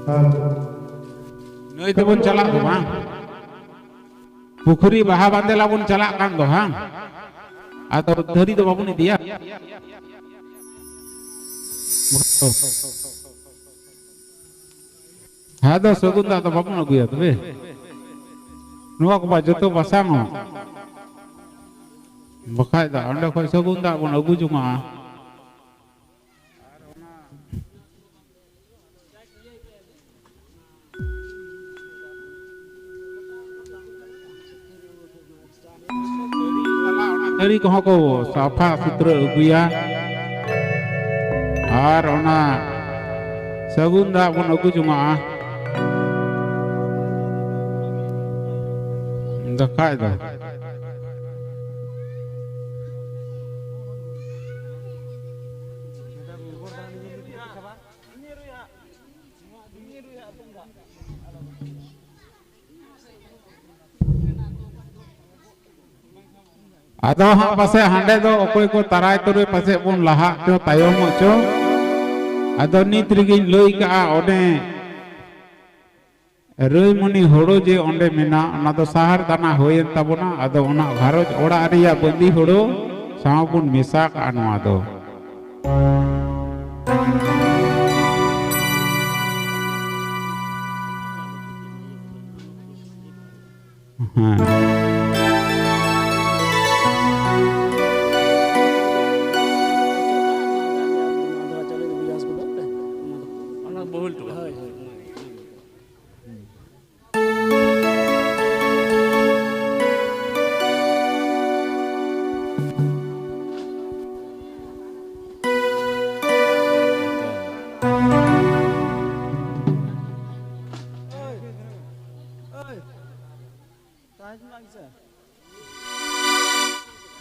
Noi tebon calak do bang. Pukhuri baha bandela pun calak kan do hang. Atau dari do babun dia. Hado segunda to babun agu ya tebe. Nuwa ko ba joto pasang ho. Bakai da anda ko segunda pun agu junga. Dari kau ko safa sutra aguya. Ar ona segunda pun agu junga. Dakai da. Atau hang pase hande do okoi ko tarai turu pase pun laha cho tayom cho ado nit rigin loi ka one roi muni horo je onde mena ona do sahar dana hoyen tabona ado ona gharoj ora riya bandi horo saw pun mesa ka anwa do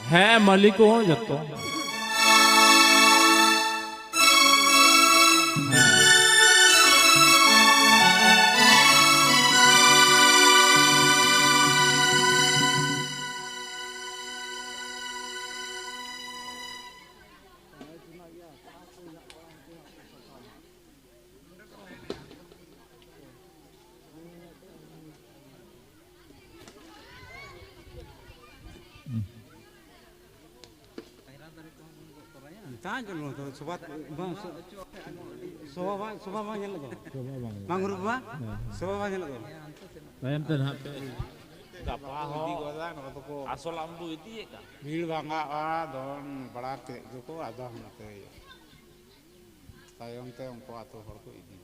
है मालिक हो जतो Tanjul lo tuh sobat bang sobat bang jalan tuh bang huruf bang sobat bang jalan tuh bayam ten HP asal ambu itu ya kan bil bangga don bड़ा ke joko ada nate tayong te ongko atu hor ko idi